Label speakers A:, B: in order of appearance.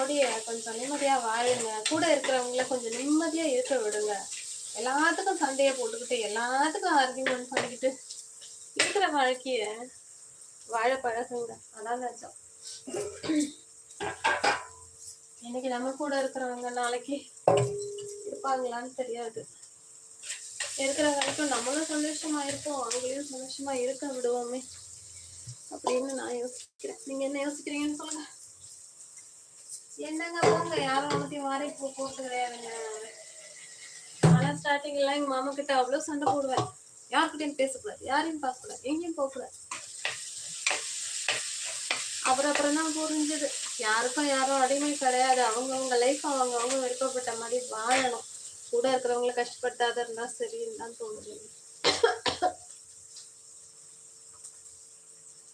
A: வாழ்க்கையோடய கொஞ்சம் நிம்மதியா வாழுங்க. கூட இருக்கிறவங்கள கொஞ்சம் நிம்மதியா இருக்க விடுங்க. எல்லாத்துக்கும் சண்டைய போட்டுக்கிட்டு, எல்லாத்துக்கும் ஆர்கியூமெண்ட் பண்ணிக்கிட்டு இருக்கிற வாழ்க்கைய வாழ பழகுங்க. அதான் நிஜம். இன்னைக்கு நம்ம கூட இருக்கிறவங்க நாளைக்கு இருப்பாங்களான்னு தெரியாது. இருக்கிற வரைக்கும் நம்மளும் சந்தோஷமா இருப்போம், அவங்களையும் சந்தோஷமா இருக்க விடுவோமே அப்படின்னு நான் யோசிக்கிறேன். நீங்க என்ன யோசிக்கிறீங்கன்னு சொல்லுங்க. என்னங்க போங்க, யாரும் ஒன்றையும் மாறி போறது கிடையாதுங்க. ஆனா ஸ்டார்டிங்ல எங்க மாமா கிட்ட அவ்வளவு சண்டை போடுவேன். யார்கிட்டயும் பேசக்கூடாது, யாரையும் பார்க்கக்கூடாது, எங்கேயும் போகக்கூடாது. அப்புறம் தான் புரிஞ்சது, யாருக்கும் யாரும் அடிமை கிடையாது. அவங்கவுங்க லைஃப் அவங்கவுங்க விருப்பப்பட்ட மாதிரி வாழணும். கூட இருக்கிறவங்களை கஷ்டப்படுத்தாத இருந்தா சரின்னு தான் தோணுது.